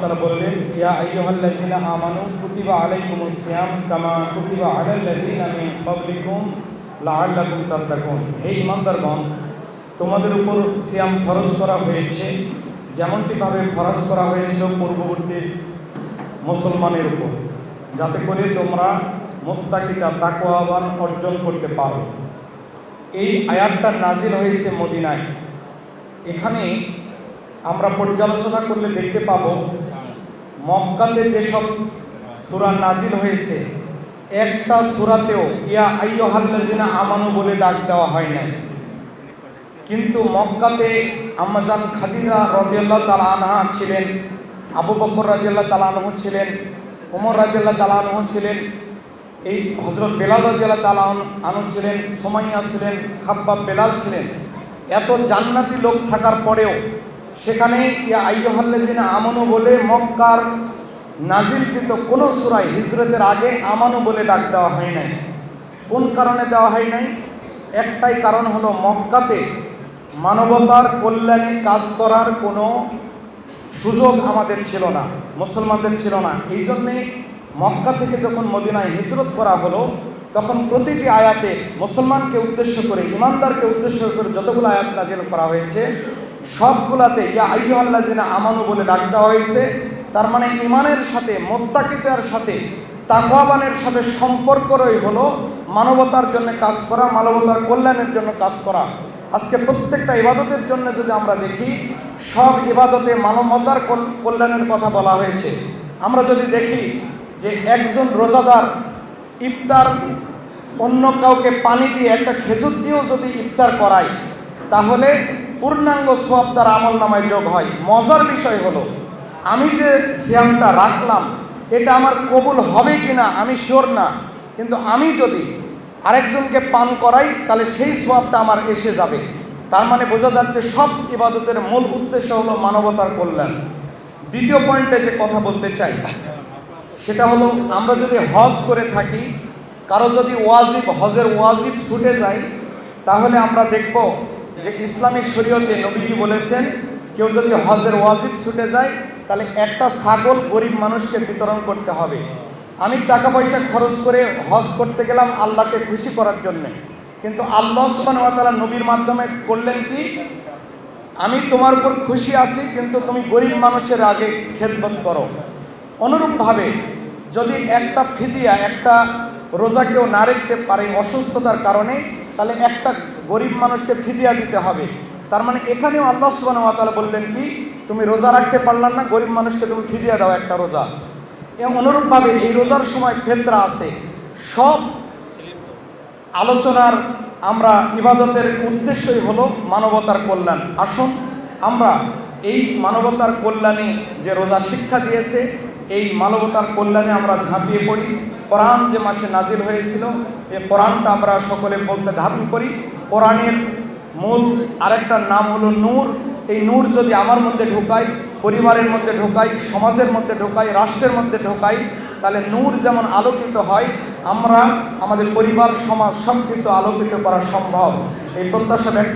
তাআলা বললেন, ইয়া আইয়ুহাল্লাযীনা আমানু কুতিবা আলাইকুমুস সিয়াম কামা কুতিবা আলাল্লাযীনা মিন ক্বাবলিকুম লাআল্লাকুম তাত্তাকুন। হে ঈমানদারগণ, তোমাদের উপর সিয়াম ফরজ করা হয়েছে যেমনটিভাবে ফরজ করা হয়েছিল পূর্ববর্তী মুসলমানের উপর, যাতে করে তোমরা মুত্তাকিতা তাকওয়াবান অর্জন করতে পারো। এই আয়াতটা নাজিল হয়েছে মদিনায়। এখানে আমরা পর্যালোচনা করলে দেখতে পাবো মক্কাতে যেসব সূরা নাজিল হয়েছে একটা সূরাতেও ইয়া আইয়ুহাল্লাযীনা আমানু বলে ডাক দেওয়া হয় নাই। কিন্তু মক্কাতে আম্মা জান খাদিজা রাদিয়াল্লাহু তাআলা আনহা ছিলেন, আবু বকর রাদিয়াল্লাহু তাআলা আনহু ছিলেন, ওমর রাদিয়াল্লাহু তাআলা আনহু ছিলেন, এই হযরত বেলাল রাদিয়াল্লাহু তাআলা আনহু ছিলেন, সুমাইয়া ছিলেন, খাব্বাব বেলাল ছিলেন। এত জান্নাতি লোক থাকার পরেও সেখানে ইয়া আইয়ুহাল্লাযীনা আমানু বলে মক্কার নাজিলকৃত কোনো সূরায় হিজরতের আগে আমানু বলে ডাক দেওয়া হয় নাই। কোন কারণে দেওয়া হয় নাই? একটাই কারণ হলো, মক্কাতে মানবতার কল্যাণে কাজ করার কোনো সুযোগ আমাদের ছিল না, মুসলমানদের ছিল না। এই জন্যে মক্কা থেকে যখন মদিনায় হিজরত করা হলো, তখন প্রতিটি আয়াতে মুসলমানকে উদ্দেশ্য করে, ইমানদারকে উদ্দেশ্য করে যতগুলো আয়াত নাজিল করা হয়েছে সবগুলাতে ইয়া আইয়ুহাল্লাযীনা আমানু বলে ডাক দেওয়া হয়েছে। তার মানে ইমানের সাথে, মুত্তাকিদের সাথে, তাকওয়াবানের সাথে সম্পর্কই হলো মানবতার জন্য কাজ করা, মানবতার কল্যাণের জন্য কাজ করা। আজকে প্রত্যেকটা ইবাদতের জন্য যদি আমরা দেখি, সব ইবাদতে মানবতার কল্যাণের কথা বলা হয়েছে। আমরা যদি দেখি যে একজন রোজাদার ইফতার অন্য কাউকে পানি দিয়ে, একটা খেজুর দিয়েও যদি ইফতার করায়, তাহলে পূর্ণাঙ্গ সওয়াব তার আমলনামায় যোগ হয়। মজার বিষয় হলো, আমি যে সিয়ামটা রাখলাম এটা আমার কবুল হবে কিনা আমি শিওর না, কিন্তু আমি যদি আরেকজনকে পান করাই তাহলে সেই সওয়াবটা আমার এসে যাবে। তার মানে বোঝা যাচ্ছে সব ইবাদতের মূল উদ্দেশ্য হলো মানবতার কল্যাণ। দ্বিতীয় পয়েন্টে যে কথা বলতে চাই সেটা হলো, আমরা যদি হজ করে থাকি, কারো যদি ওয়াজিব, হজের ওয়াজিব ছুটে যায়, তাহলে আমরা দেখব যে ইসলামী শরীয়তে নবীজি বলেছেন, কেউ যদি হজের ওয়াজিব ছুটে যায় তাহলে একটা ছাগল গরিব মানুষকে বিতরণ করতে হবে। আমি টাকা পয়সা খরচ করে হজ করতে গেলাম আল্লাহকে খুশি করার জন্যে, কিন্তু আল্লাহ সুবহানাহু ওয়া তাআলা নবীর মাধ্যমে করলেন কি, আমি তোমার উপর খুশি আছি কিন্তু তুমি গরিব মানুষের আগে খেদমত করো। অনুরূপভাবে যদি একটা ফিদিয়া, একটা রোজা কেউ না রাখতে পারে অসুস্থতার কারণে, তাহলে একটা গরিব মানুষকে ফিদিয়া দিতে হবে। তার মানে এখানেও আল্লাহ সুবহানাহু ওয়া তাআলা বললেন কি, তুমি রোজা রাখতে পারলাম না, গরিব মানুষকে তুমি ফিদিয়া দাও একটা রোজা। অনুরূপভাবে এই রোজার সময় ফিতরা আছে। সব আলোচনার আমরা ইবাদতের উদ্দেশ্যই হলো মানবতার কল্যাণ। আসুন আমরা এই মানবতার কল্যাণে যে রোজা শিক্ষা দিয়েছে, এই মানবতার কল্যাণে আমরা ঝাঁপিয়ে পড়ি। কোরআন যে মাসে নাজিল হয়েছিল, এই কোরআনটা আমরা সকলে বলতে ধারণ করি। কোরআনের মূল আরেকটা নাম হলো নূর। এই নূর যদি আমার মধ্যে ঢোকাই, পরিবারের মধ্যে ঢোকাই, সমাজের মধ্যে ঢোকাই, রাষ্ট্রের মধ্যে ঢোকাই, তাহলে নূর যেমন আলোকিত হয়, আমরা আমাদের পরিবার, সমাজ সব কিছু আলোকিত করা সম্ভব। এই প্রত্যাশা